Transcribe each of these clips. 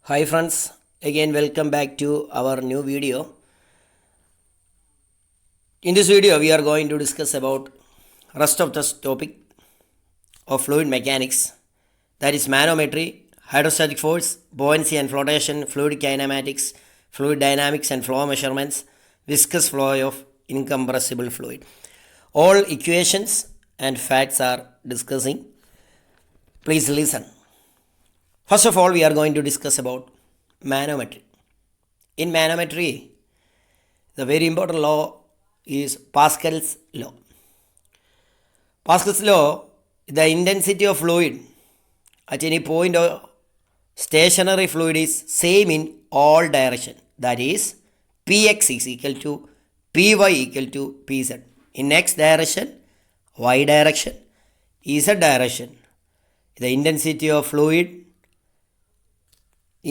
Hi friends, again welcome back to our new video. In this video we are going to discuss about rest of the topic of fluid mechanics, that is manometry, hydrostatic force, buoyancy and flotation, fluid kinematics, fluid dynamics and flow measurements, viscous flow of incompressible fluid. All equations and facts are discussing. Please listen. First of all, we are going to discuss about manometry. In manometry, the very important law is Pascal's law. Pascal's law, the intensity of fluid at any point of stationary fluid is same in all directions. That is, Px is equal to Py equal to Pz. In x direction, y direction, z direction, the intensity of fluid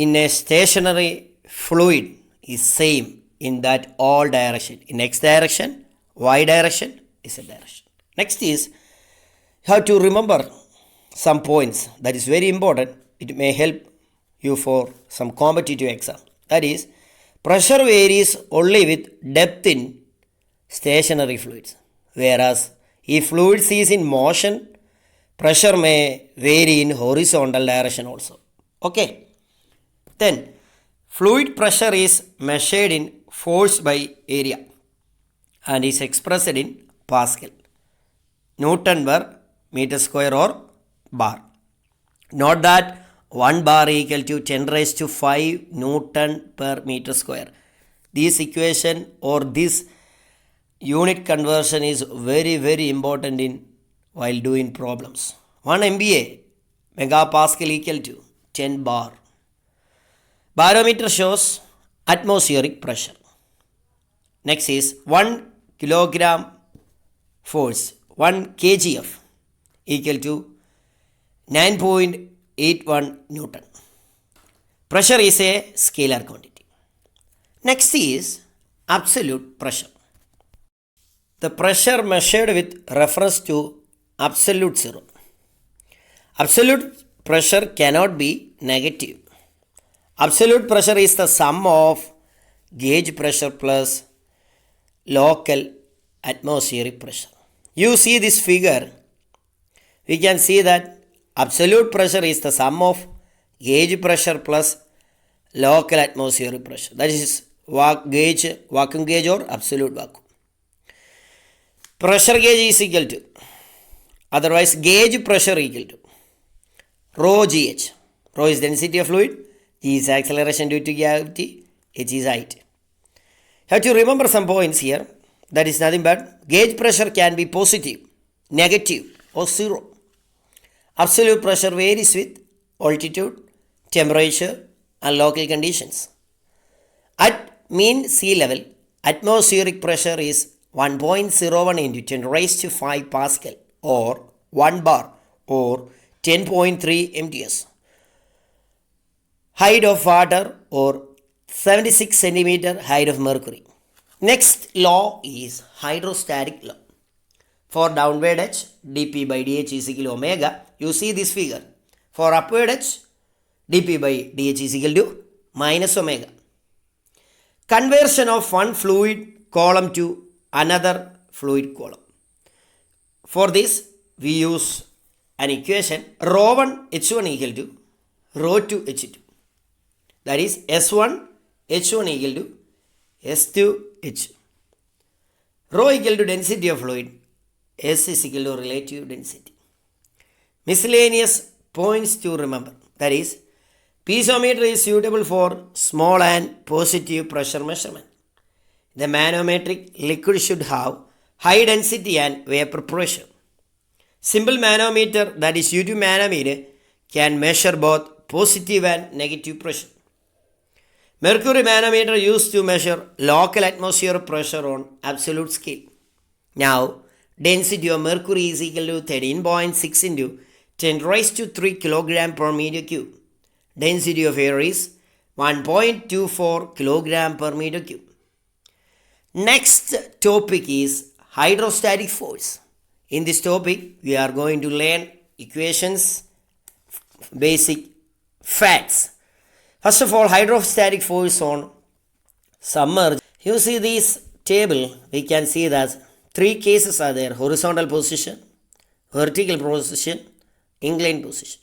in a stationary fluid is same in that all direction. In x direction, y direction, z direction. Next is, you have to remember some points that is very important. It may help you for some competitive exam. That is, pressure varies only with depth in stationary fluids. Whereas, if fluids is in motion, pressure may vary in horizontal direction also. Okay. Then, fluid pressure is measured in force by area and is expressed in Pascal, Newton per meter square or bar. Note that 1 bar equal to 10 raised to 5 Newton per meter square. This equation or this unit conversion is very important in while doing problems. 1 MPa megapascal equal to 10 bar. Barometer shows atmospheric pressure. Next is 1 kilogram force, 1 kgf equal to 9.81 Newton. Pressure is a scalar quantity. Next is absolute pressure. The pressure measured with reference to absolute zero. Absolute pressure cannot be negative. Absolute pressure is the sum of gauge pressure plus local atmospheric pressure. You see this figure, we can see that absolute pressure is the sum of gauge pressure plus local atmospheric pressure. That is vacuum gauge or absolute vacuum. Pressure gauge is equal to, otherwise gauge pressure equal to rho gh. Rho is density of fluid, G is acceleration due to gravity, H is height. You have to remember some points here. That is nothing but gauge pressure can be positive, negative or zero. Absolute pressure varies with altitude, temperature and local conditions. At mean sea level, atmospheric pressure is 1.01 into 10 raised to 5 Pascal or 1 bar or 10.3 MTS. Height of water or 76 centimeter height of mercury. Next law is hydrostatic law. For downward H, dP by dH is equal to omega. You see this figure. For upward H, dP by dH is equal to minus omega. Conversion of one fluid column to another fluid column. For this, we use an equation ρ1 H1 equal to ρ2 H2. That is S1 H1 equal to S2 H. Rho equal to density of fluid, S is equal to relative density. Miscellaneous points to remember. That is, piezometer is suitable for small and positive pressure measurement. The manometric liquid should have high density and vapor pressure. Simple manometer, that is U2 manometer, can measure both positive and negative pressure. Mercury manometer used to measure local atmospheric pressure on absolute scale. Now, density of mercury is equal to 13.6 into 10 raised to 3 kg per meter cube. Density of air is 1.24 kg per meter cube. Next topic is hydrostatic force. In this topic, we are going to learn equations, basic facts. First of all, hydrostatic force on submerged. You see this table, we can see that three cases are there: horizontal position, vertical position, inclined position.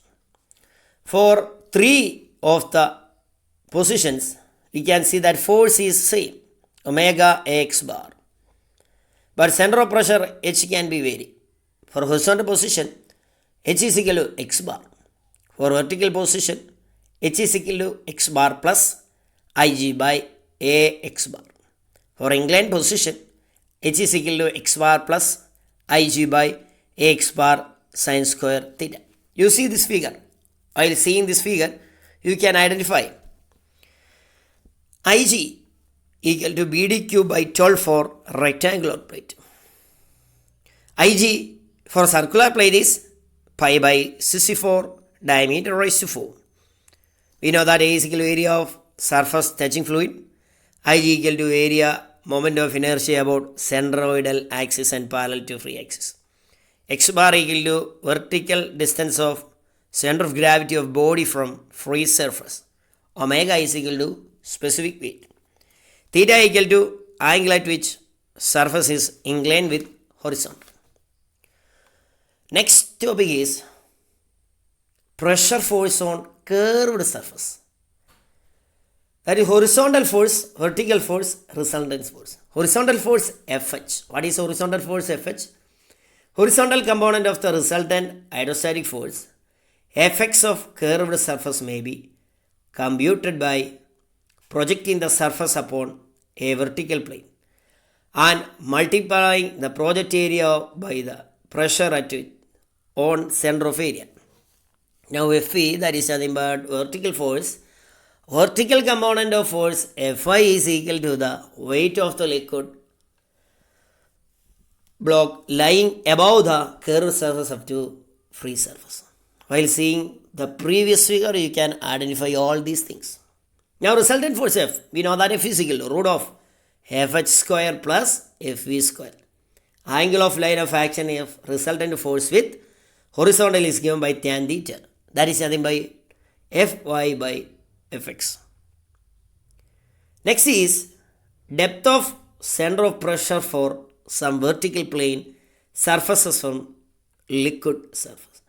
For three of the positions, we can see that force is same, omega x bar. But center of pressure H can be varied. For horizontal position, H is equal to x bar. For vertical position, H is equal to x bar plus Ig by A x bar. For inclined position, H is equal to x bar plus Ig by A x bar sine square theta. You see this figure. While seeing this figure, you can identify Ig equal to BDQ by 12 for rectangular plate. Ig for circular plate is pi by 64 diameter raised to 4. We know that A is equal to area of surface touching fluid. Ig equal to area moment of inertia about centroidal axis and parallel to free axis. X bar equal to vertical distance of center of gravity of body from free surface. Omega is equal to specific weight. Theta equal to angle at which surface is inclined with horizontal. Next topic is pressure force on curved surface. That is horizontal force, vertical force, resultant force. Horizontal force Fh. What is horizontal force Fh? Horizontal component of the resultant hydrostatic force. Fx of curved surface may be computed by projecting the surface upon a vertical plane and multiplying the project area by the pressure at it on center of area. Now Fe, that is nothing but vertical force. Vertical component of force Fi is equal to the weight of the liquid block lying above the curved surface up to free surface. While seeing the previous figure, you can identify all these things. Now resultant force F, we know that F is equal to root of Fh square plus Fv square. Angle of line of action of resultant force with horizontal is given by tan theta. That is nothing by Fy by Fx. Next is depth of center of pressure for some vertical plane surfaces from liquid surface.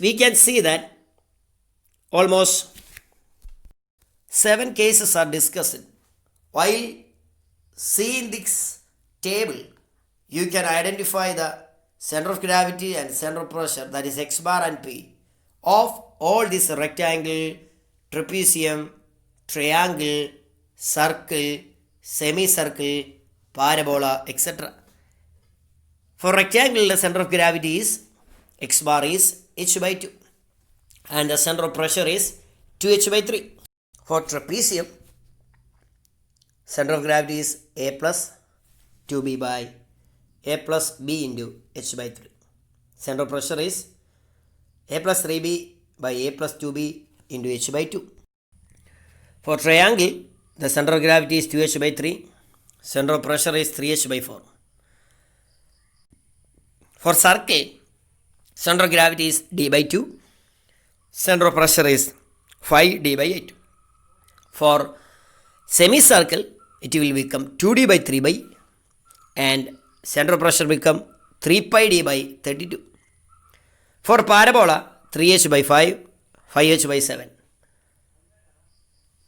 We can see that almost 7 cases are discussed. While seeing this table, you can identify the center of gravity and center of pressure, that is x bar and p, of all these rectangle, trapezium, triangle, circle, semicircle, parabola, etc. For rectangle, the center of gravity is x bar is h by 2 and the center of pressure is 2h by 3. For trapezium, center of gravity is a plus 2b by a plus b into h by 3. Center of pressure is a plus 3b by a plus 2b into h by 2. For triangle, the center of gravity is 2h by 3. Center of pressure is 3h by 4. For circle, center of gravity is d by 2. Center of pressure is 5d by 8. For semicircle, it will become 2d by 3 by and center of pressure become 3 pi d by 32. For parabola, 3h by 5, 5h by 7.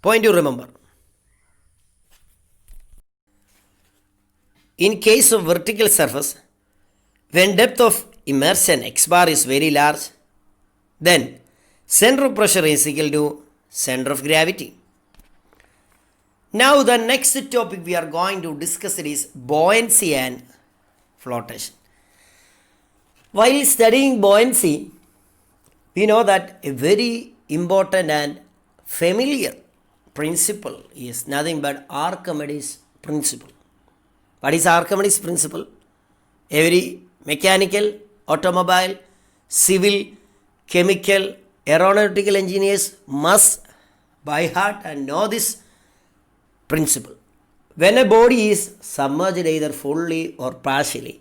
Point to remember. In case of vertical surface, when depth of immersion x bar is very large, then center of pressure is equal to center of gravity. Now the next topic we are going to discuss it is buoyancy and flotation. While studying buoyancy, we know that a very important and familiar principle is nothing but Archimedes principle. What is Archimedes principle? Every mechanical, automobile, civil, chemical, aeronautical engineers must by heart and know this principle. When a body is submerged either fully or partially,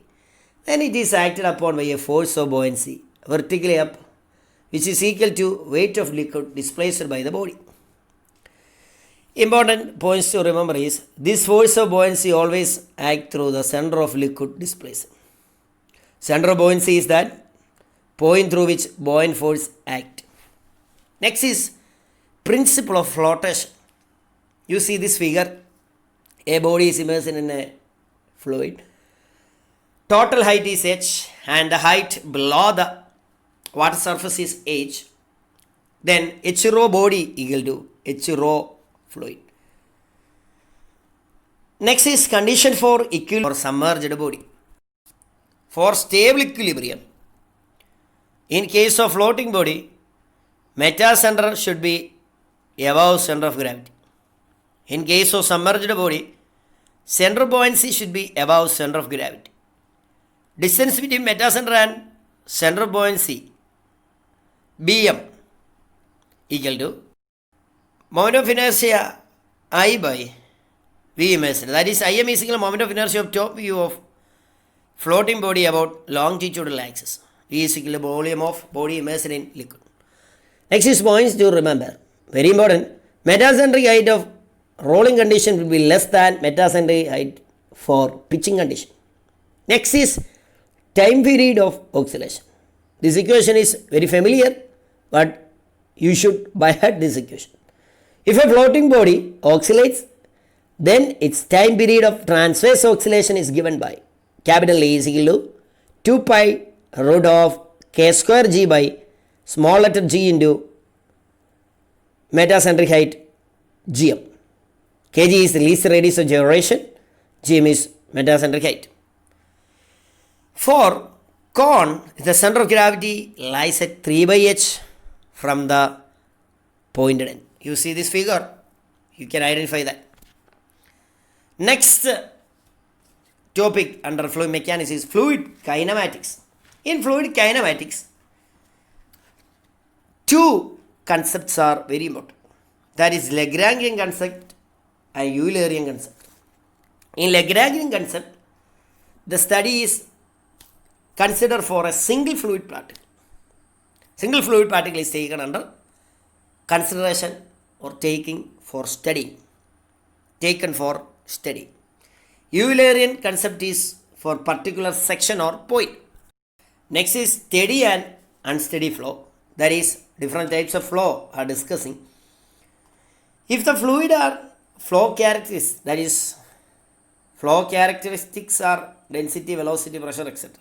then it is acted upon by a force of buoyancy vertically up, which is equal to weight of liquid displaced by the body. Important points to remember is this force of buoyancy always act through the center of liquid displacement. Center of buoyancy is that point through which buoyant force act. Next is principle of flotation. You see this figure, a body is immersed in a fluid. Total height is h and the height below the water surface is h. Then h rho body equal to h rho fluid. Next is condition for equilibrium or submerged body. For stable equilibrium, in case of floating body, metacenter should be above center of gravity. In case of submerged body, center of buoyancy should be above center of gravity. Distance between metacenter and center of buoyancy, Bm, equal to moment of inertia I by V immersed. That is, Im is equal to moment of inertia of top view of floating body about longitudinal axis. V is equal to volume of body immersed in liquid. Next is points to remember. Very important. Metacentric height of rolling condition will be less than metacentric height for pitching condition. Next is time period of oscillation. This equation is very familiar, but you should by heart this equation. If a floating body oscillates, then its time period of transverse oscillation is given by capital A is equal to 2 pi root of k square g by small letter g into metacentric height gm. Kg is the least radius of gyration, gm is metacentric height. For cone, the center of gravity lies at 3 by h from the pointed end. You see this figure, you can identify that. Next topic under fluid mechanics is fluid kinematics. In fluid kinematics, two concepts are very important. That is Lagrangian concept and Eulerian concept. In Lagrangian concept, the study is considered for a single fluid particle. Single fluid particle is taken under consideration or taken for study. Eulerian concept is for particular section or point. Next is steady and unsteady flow. That is, different types of flow are discussing. If the fluid are flow characteristics, that is, flow characteristics are density, velocity, pressure, etc.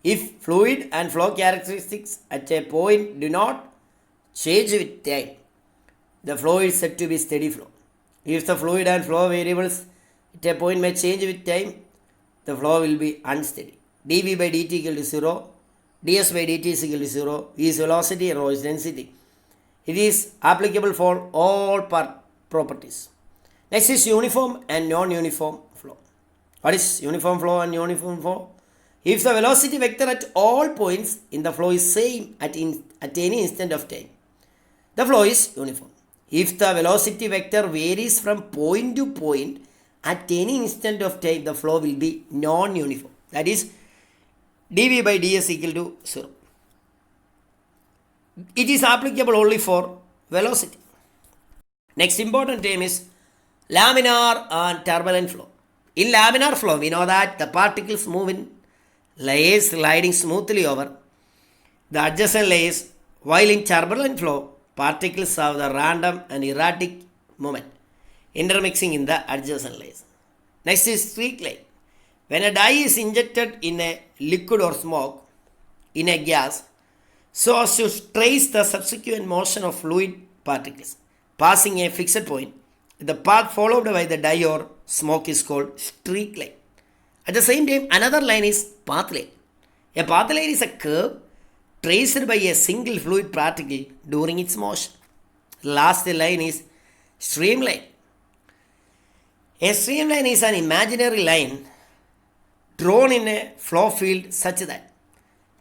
If fluid and flow characteristics at a point do not change with time, the flow is said to be steady flow. If the fluid and flow variables at a point may change with time, the flow will be unsteady. dV by dt equal to 0, ds by dt is equal to 0, v is velocity, rho is density. It is applicable for all properties. Next is uniform and non-uniform flow. What is uniform flow and non-uniform flow? If the velocity vector at all points in the flow is same at any instant of time, the flow is uniform. If the velocity vector varies from point to point at any instant of time, the flow will be non-uniform. That is, dV by ds equal to 0. It is applicable only for velocity. Next important term is laminar and turbulent flow. In laminar flow, we know that the particles move in layers sliding smoothly over the adjacent layers, while in turbulent flow, particles have the random and erratic movement intermixing in the adjacent layers. Next is streak line. When a dye is injected in a liquid or smoke in a gas, so as to trace the subsequent motion of fluid particles passing a fixed point, the path followed by the dye or smoke is called streak line. At the same time, another line is path line. A path line is a curve traced by a single fluid particle during its motion. Last line is streamline. A streamline is an imaginary line drawn in a flow field such that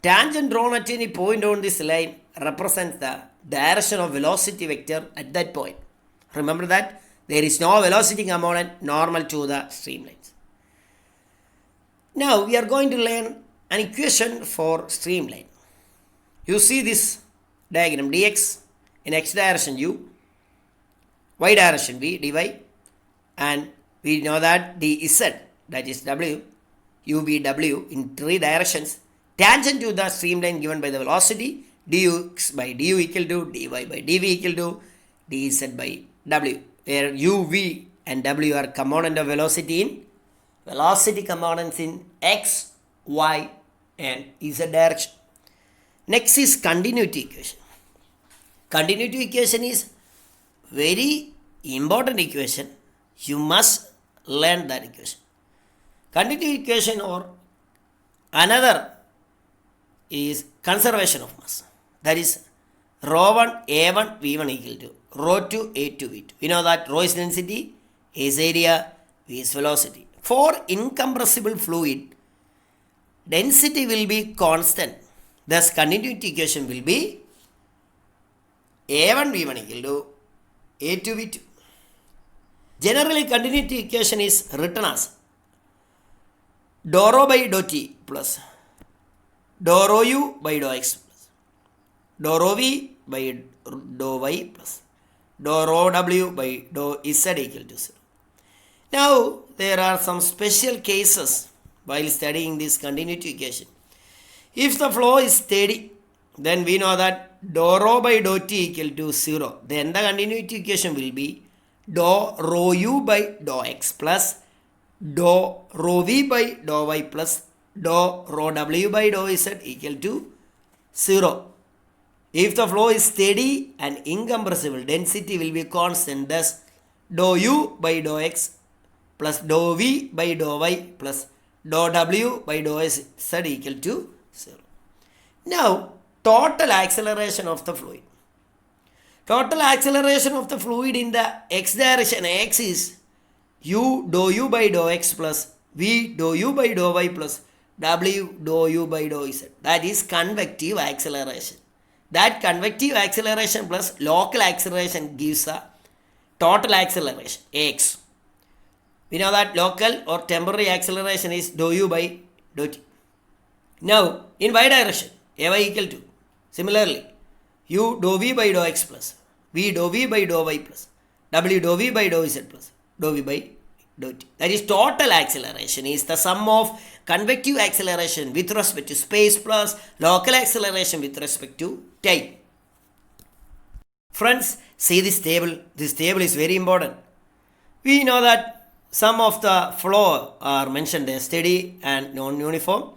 tangent drawn at any point on this line represents the direction of velocity vector at that point. Remember that there is no velocity component normal to the streamlines. Now we are going to learn an equation for streamline. You see this diagram, dx in x direction u, y direction v dy, and we know that dz, that is w, ubw in 3 directions, tangent to the streamline given by the velocity dux by du equal to dy by dv equal to dz by w, where uv and w are component of velocity in velocity components in x, y and z direction. Next is continuity equation. Continuity equation is very important equation. You must learn that equation. Continuity equation or another is conservation of mass. That is rho 1 A1 V1 equal to rho 2 A2 V2. We know that rho is density, A is area, V is velocity. For incompressible fluid, density will be constant. Thus, continuity equation will be A1 V1 equal to A2 V2. Generally, continuity equation is written as dou rho by dou t plus dou rho u by dou x plus dou rho v by dou y plus dou rho w by dou z equal to 0. Now, there are some special cases while studying this continuity equation. If the flow is steady, then we know that dou rho by dou t equal to 0. Then the continuity equation will be dou rho u by dou x plus dou rho v by dou y plus dou rho w by dou z equal to 0. If the flow is steady and incompressible, density will be constant. Thus, dou u by dou x plus dou v by dou y plus dou w by dou z equal to 0. Now, total acceleration of the fluid. Total acceleration of the fluid in the x direction, x is u dou u by dou x plus v dou u by dou y plus w dou u by dou z. That is convective acceleration. That convective acceleration plus local acceleration gives the total acceleration, x. We know that local or temporary acceleration is dou u by dou t. Now, in y direction, ay equal to, similarly, u dou v by dou x plus v dou v by dou y plus w dou v by dou z plus dou v by dou t. That is total acceleration is the sum of convective acceleration with respect to space plus local acceleration with respect to time. Friends, see this table. This table is very important. We know that some of the flow are mentioned there, steady and non-uniform.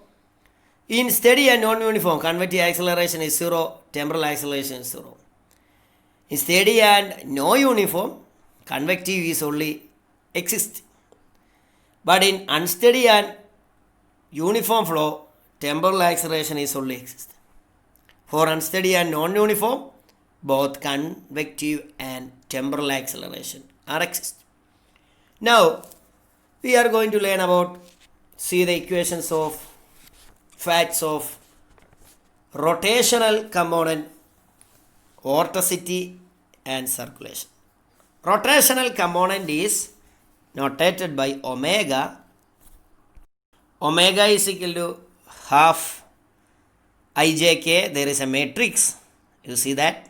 In steady and non-uniform, convective acceleration is 0, temporal acceleration is 0. In steady and non-uniform, convective is only exists. But in unsteady and uniform flow, temporal acceleration is only exists. For unsteady and non-uniform, both convective and temporal acceleration are exist. Now, we are going to learn about, see the equations of facts of rotational component, vorticity and circulation. Rotational component is notated by omega. Omega is equal to half ijk. There is a matrix. You see that?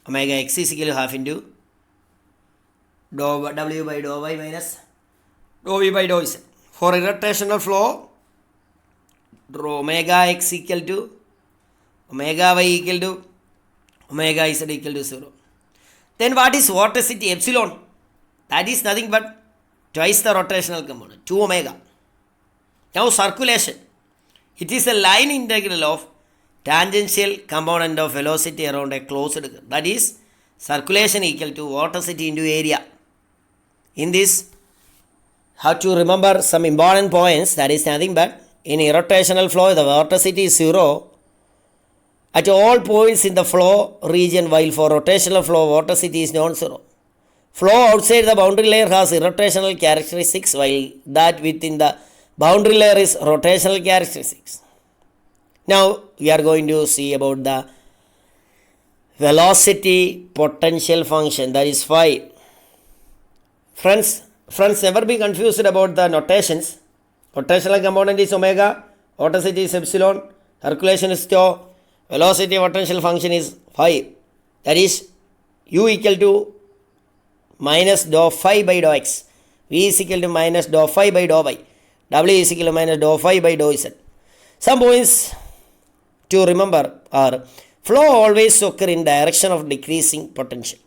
Omega x is equal to half into dou w by dou y minus dou v by dou z. For irrotational flow, omega x equal to omega y equal to omega z equal to 0. Then what is vorticity? Epsilon. That is nothing but twice the rotational component, 2 omega. Now circulation. It is a line integral of tangential component of velocity around a closed curve. That is circulation equal to vorticity into area. In this, have to remember some important points. That is nothing but in irrotational flow, the vorticity is 0 at all points in the flow region, while for rotational flow, vorticity is non-zero. Flow outside the boundary layer has irrotational characteristics, while that within the boundary layer is rotational characteristics. Now, we are going to see about the velocity potential function, that is phi. Friends, never be confused about the notations. Rotational component is omega, vorticity is epsilon, circulation is tau, velocity potential function is phi. That is u equal to minus dou phi by dou x. V is equal to minus dou phi by dou y. W is equal to minus dou phi by dou z. Some points to remember are flow always occur in direction of decreasing potential.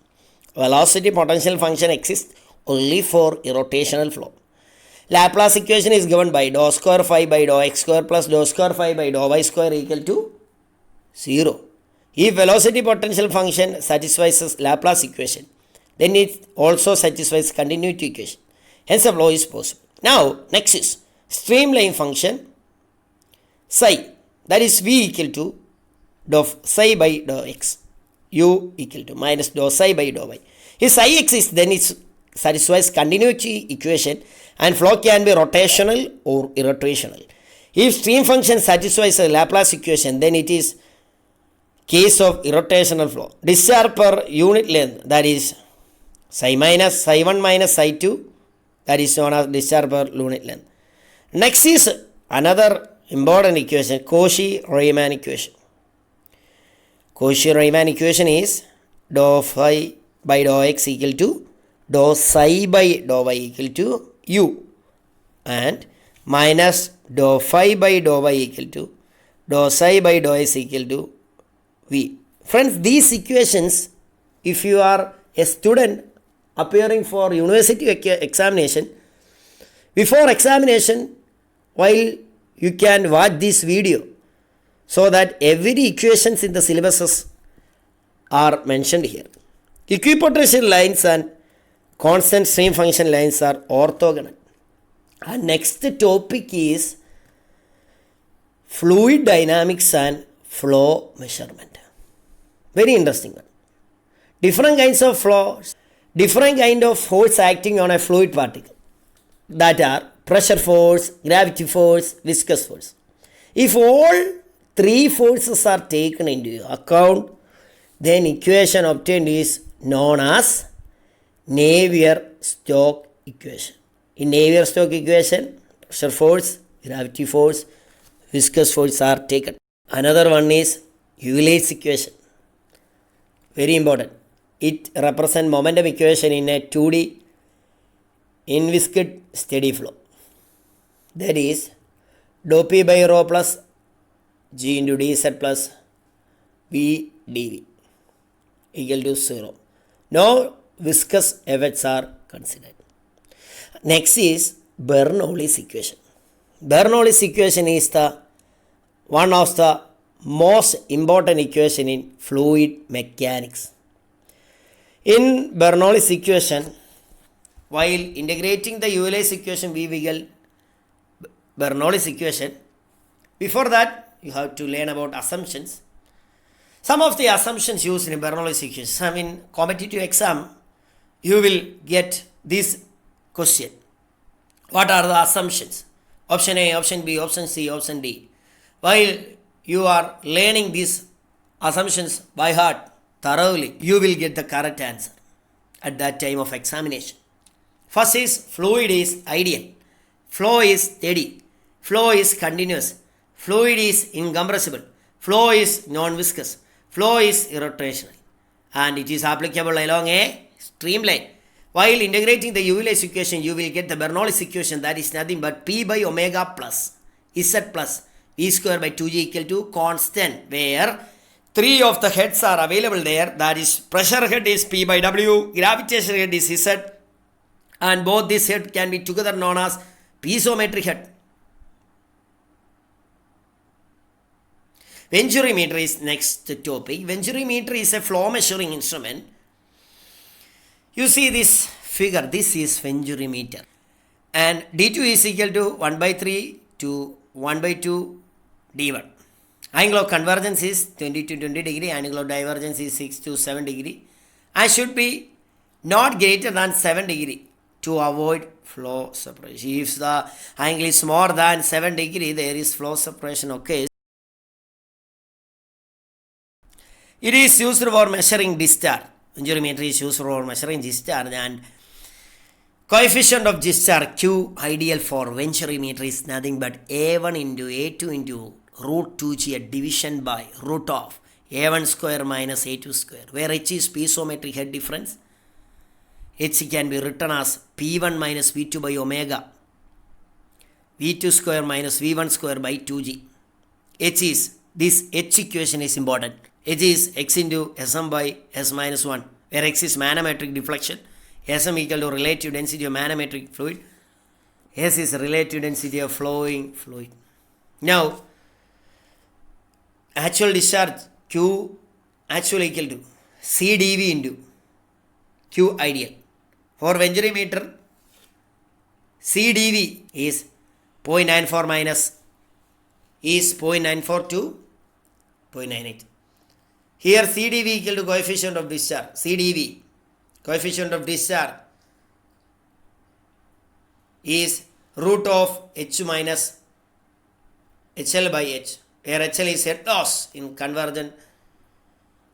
Velocity potential function exists only for irrotational flow. Laplace equation is given by dou square phi by dou x square plus dou square phi by dou y square equal to 0. If velocity potential function satisfies Laplace equation, then it also satisfies continuity equation. Hence the flow is possible. Now, next is streamline function psi, that is v equal to dou psi by dou x, u equal to minus dou psi by dou y. If psi exists, then it satisfies continuity equation and flow can be rotational or irrotational. If stream function satisfies a Laplace equation, then it is case of irrotational flow. Discharge per unit length, that is psi 1 minus psi 2, that is known as discharge per unit length. Next is another important equation, Cauchy-Riemann equation. Cauchy-Riemann equation is dou phi by dou x equal to dou psi by dou y equal to u and minus dou phi by dou y equal to dou psi by dou s equal to v. Friends, these equations, if you are a student appearing for university examination, before examination, while you can watch this video, so that every equations in the syllabuses are mentioned here. Equipotential lines and constant stream function lines are orthogonal. And next topic is fluid dynamics and flow measurement. Very interesting one. Different kinds of flows, different kind of force acting on a fluid particle, that are pressure force, gravity force, viscous force. If all three forces are taken into account, then equation obtained is known as Navier-Stokes equation. In Navier-Stokes equation, pressure force, gravity force, viscous force are taken. Another one is Euler's equation. Very important. It represents momentum equation in a 2D inviscid steady flow. That is dou p by rho plus g into dz plus v dv equal to 0. No viscous effects are considered. Next is Bernoulli's equation. Bernoulli's equation is the one of the most important equation in fluid mechanics. In Bernoulli's equation, while integrating the Euler's equation, we will get Bernoulli's equation. Before that, you have to learn about assumptions. Some of the assumptions used in Bernoulli's equation. In competitive exam, you will get this question. What are the assumptions? Option A, option B, option C, option D. While you are learning these assumptions by heart thoroughly, you will get the correct answer at that time of examination. First is fluid is ideal, flow is steady, flow is continuous, fluid is incompressible, flow is non-viscous, flow is irrotational, and it is applicable along a streamline. While integrating the Euler's equation, you will get the Bernoulli's equation, that is nothing but P by omega plus Z plus V square by 2G equal to constant, where three of the heads are available there. That is pressure head is P by W, gravitation head is Z, and both these heads can be together known as piezometric head. Venturi meter is next topic. Venturi meter is a flow measuring instrument. You see this figure, this is Venturi meter, and D2 is equal to 1 by 3 to 1 by 2 D1. Angle of convergence is 20 to 20 degree, angle of divergence is 6 to 7 degree, and should be not greater than 7 degree to avoid flow separation. If the angle is more than 7 degree, there is flow separation occurs. It is used for measuring discharge. Venturi meter is used for measuring discharge, and coefficient of discharge Q ideal for Venturi meter is nothing but A1 into A2 into root 2G division by root of A1 square minus A2 square, where H is piezometric head difference, H can be written as P1 minus V2 by omega, V2 square minus V1 square by 2G. This H equation is important. H is X into Sm by S minus 1, where X is manometric deflection, Sm equal to relative density of manometric fluid, S is relative density of flowing fluid. Now, actual discharge Q actual equal to CdV into Q ideal. For Venturi meter, CdV is 0.94 minus is 0.94 to 0.98. Here CdV equal to coefficient of discharge. CdV, coefficient of discharge, is root of H minus HL by H, where HL is head loss in convergent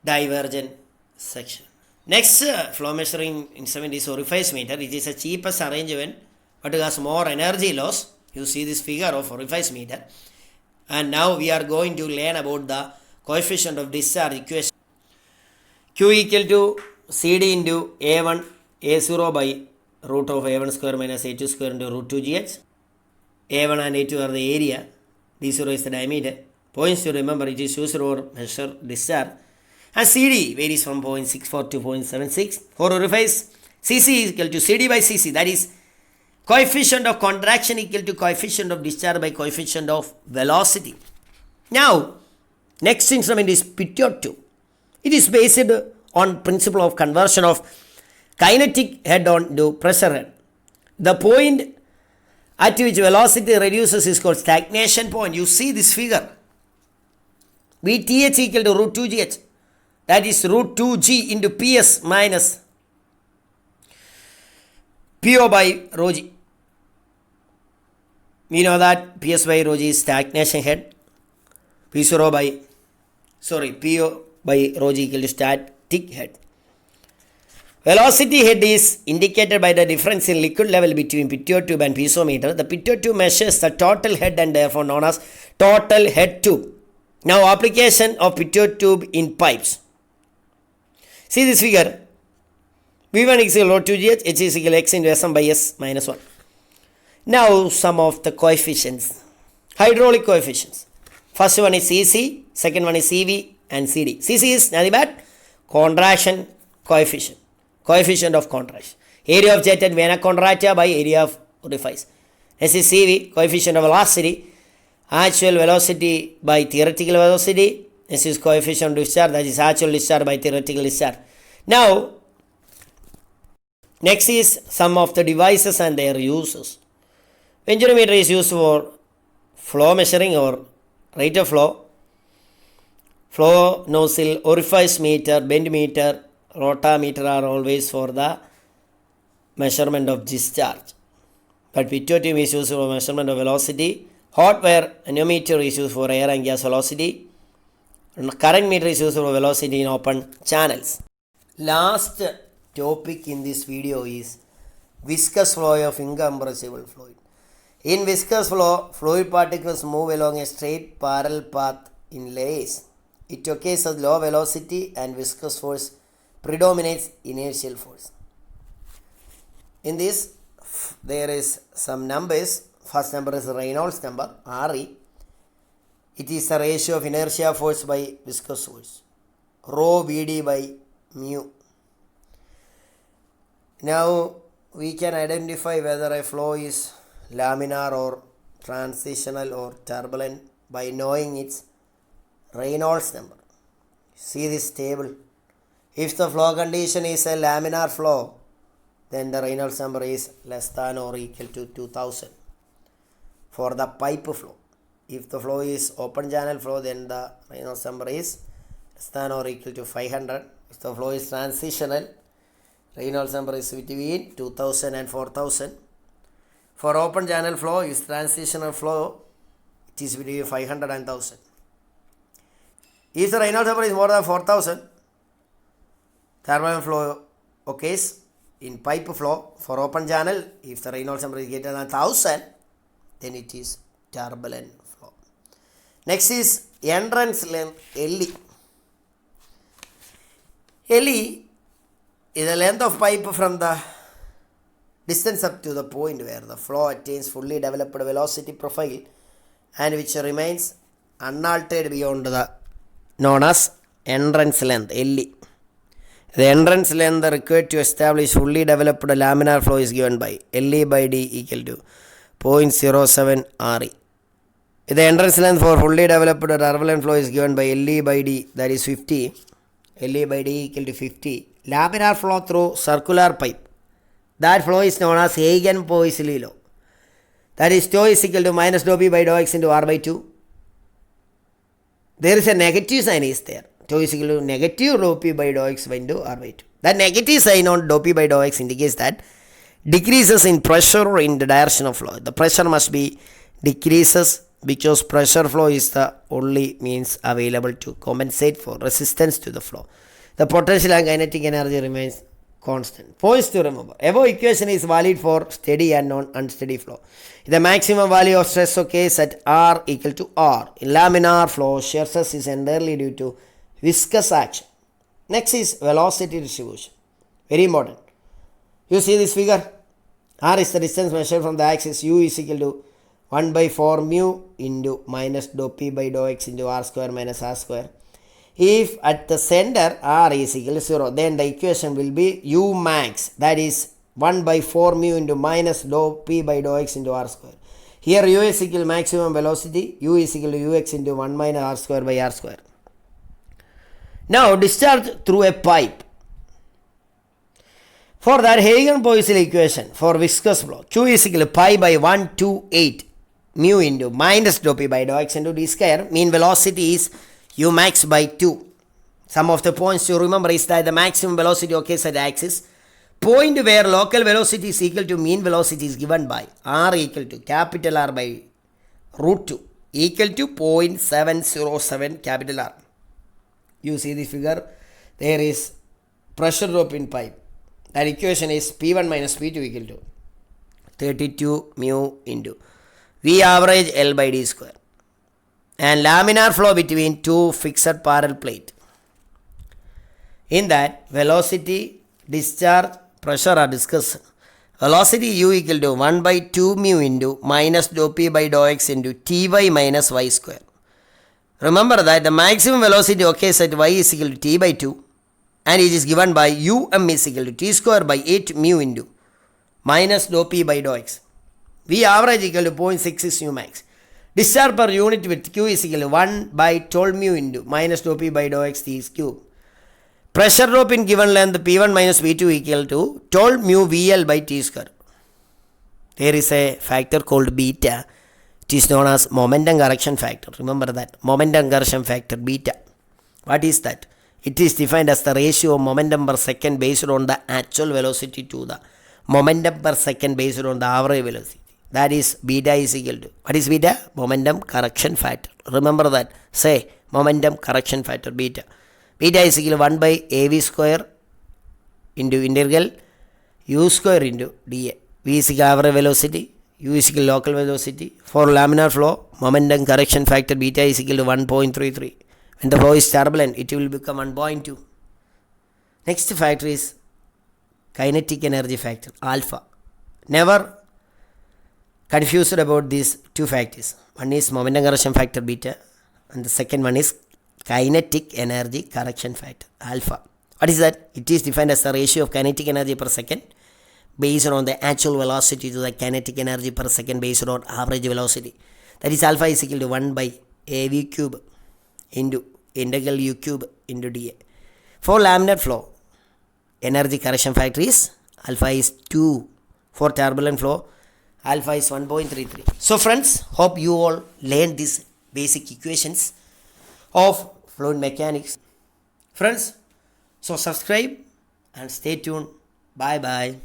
divergent section. Next flow measuring instrument is Orifice Meter. It is the cheapest arrangement, but it has more energy loss. You see this figure of Orifice Meter. And now we are going to learn about the coefficient of discharge equation. Q equal to CD into A1 A0 by root of A1 square minus A2 square into root 2GH. A1 and A2 are the area. D0 is the diameter. Points to remember, it is used for measure discharge. And CD varies from 0.64 to 0.76. For Orifice, CC is equal to CD by CC. That is coefficient of contraction equal to coefficient of discharge by coefficient of velocity. Now, next instrument is Part.It. It is based on principle of conversion of kinetic head on to pressure head. The point at which velocity reduces is called stagnation point. You see this figure. VTH equal to root 2GH. That is root 2G into PS minus PO by rho G. We know that PS by rho G is stagnation head. PO by rho G equal to static head. Velocity head is indicated by the difference in liquid level between Part.It tube and piezometer. The Part.It tube measures the total head and therefore known as total head tube. Now, application of Part.It tube in pipes. See this figure. V1 is equal to 2GH, H is equal to X into Sm by S minus 1. Now, some of the coefficients. Hydraulic coefficients. First one is CC, second one is CV and CD. CC is nothing but contraction coefficient. Coefficient of contraction. Area of jet at vena contracta by area of orifice. This is CV, coefficient of velocity. Actual velocity by theoretical velocity. This is coefficient of discharge, that is actual discharge by theoretical discharge. Now, next is some of the devices and their uses. Venturi meter is used for flow measuring or rate of flow. Flow nozzle, orifice meter, bend meter, rotameter are always for the measurement of discharge. But Part.It is used for measurement of velocity. Hot wire manometer is used for air and gas velocity. Current meter is used for velocity in open channels. Last topic in this video is viscous flow of incompressible fluid. In viscous flow, fluid particles move along a straight parallel path in layers. It occurs at low velocity and viscous force predominates inertial force. In this, there is some numbers. First number is Reynolds number, Re. It is the ratio of inertia force by viscous force. Rho Vd by mu. Now we can identify whether a flow is laminar or transitional or turbulent by knowing its Reynolds number. See this table. If the flow condition is a laminar flow, then the Reynolds number is less than or equal to 2000 for the pipe flow. If the flow is open channel flow, then the Reynolds number is less than or equal to 500. If the flow is transitional, Reynolds number is between 2000 and 4000. For open channel flow, if transitional flow, it is between 500 and 1000. If the Reynolds number is more than 4000, thermal flow occurs in pipe flow. For open channel, if the Reynolds number is greater than 1000, then it is turbulent flow. Next is entrance length, LE. LE is the length of pipe from the distance up to the point where the flow attains fully developed velocity profile and which remains unaltered beyond the known as entrance length LE. The entrance length required to establish fully developed laminar flow is given by LE by D equal to 0.07 RE. The entrance length for fully developed turbulent flow is given by LE by D, that is 50. LE by D equal to 50. Laminar flow through circular pipe. That flow is known as Hagen-Poiseuille law. That is tau is equal to minus dou P by dou X into R by 2. There is a negative sign is there. Tau is equal to negative dou P by dou X into R by 2. That negative sign on dou P by dou X indicates that decreases in pressure in the direction of flow. The pressure must be decreases because pressure flow is the only means available to compensate for resistance to the flow. The potential and kinetic energy remains constant. Points to remember. Above equation is valid for steady and non-unsteady flow. The maximum value of stress of case at R equal to R. In laminar flow, shear stress is entirely due to viscous action. Next is velocity distribution. Very important. You see this figure? R is the distance measured from the axis. U is equal to 1 by 4 mu into minus dou P by dou X into R square minus R square. If at the center R is equal to 0, then the equation will be U max, that is 1 by 4 mu into minus dou P by dou X into R square. Here U is equal to maximum velocity, U is equal to Ux into 1 minus R square by R square. Now discharge through a pipe. For that Hagen-Poiseuille equation for viscous flow, Q is equal to pi by 128 mu into minus dou P by dou X into D square. Mean velocity is U max by 2. Some of the points to remember is that the maximum velocity occurs at the axis. Point where local velocity is equal to mean velocity is given by R equal to capital R by root 2 equal to 0.707 capital R. You see the figure. There is pressure drop in pipe. That equation is P1 minus P2 equal to 32 mu into V average L by D square. And laminar flow between two fixed parallel plate. In that, velocity, discharge, pressure are discussed. Velocity U equal to 1 by 2 mu into minus dou P by dou X into Ty minus Y square. Remember that the maximum velocity occurs at Y is equal to T by 2 and it is given by UM is equal to T square by 8 mu into minus dou P by dou X. V average equal to 0.66 U max. Discharge per unit with Q is equal to 1 by 12 mu into minus dou P by dou X T is cube. Pressure drop in given length P1 minus P2 equal to 12 mu VL by T square. There is a factor called beta. It is known as momentum correction factor. Remember that. Momentum correction factor beta. What is that? It is defined as the ratio of momentum per second based on the actual velocity to the momentum per second based on the average velocity. That is beta is equal to. What is beta? Momentum correction factor. Remember that. Say momentum correction factor beta. Beta is equal to 1 by AV square into integral U square into dA. V is equal to average velocity. U is equal to local velocity. For laminar flow, momentum correction factor beta is equal to 1.33. When the flow is turbulent, it will become 1.2. Next factor is kinetic energy factor, alpha. Never confused about these two factors. One is momentum correction factor beta and the second one is kinetic energy correction factor, alpha. What is that? It is defined as the ratio of kinetic energy per second based on the actual velocity to the kinetic energy per second based on average velocity. That is alpha is equal to 1 by AV cube into integral U cube into dA. For laminar flow, energy correction factor is alpha is 2. For turbulent flow, alpha is 1.33. So friends, hope you all learned these basic equations of fluid mechanics. Friends, so subscribe and stay tuned. Bye bye.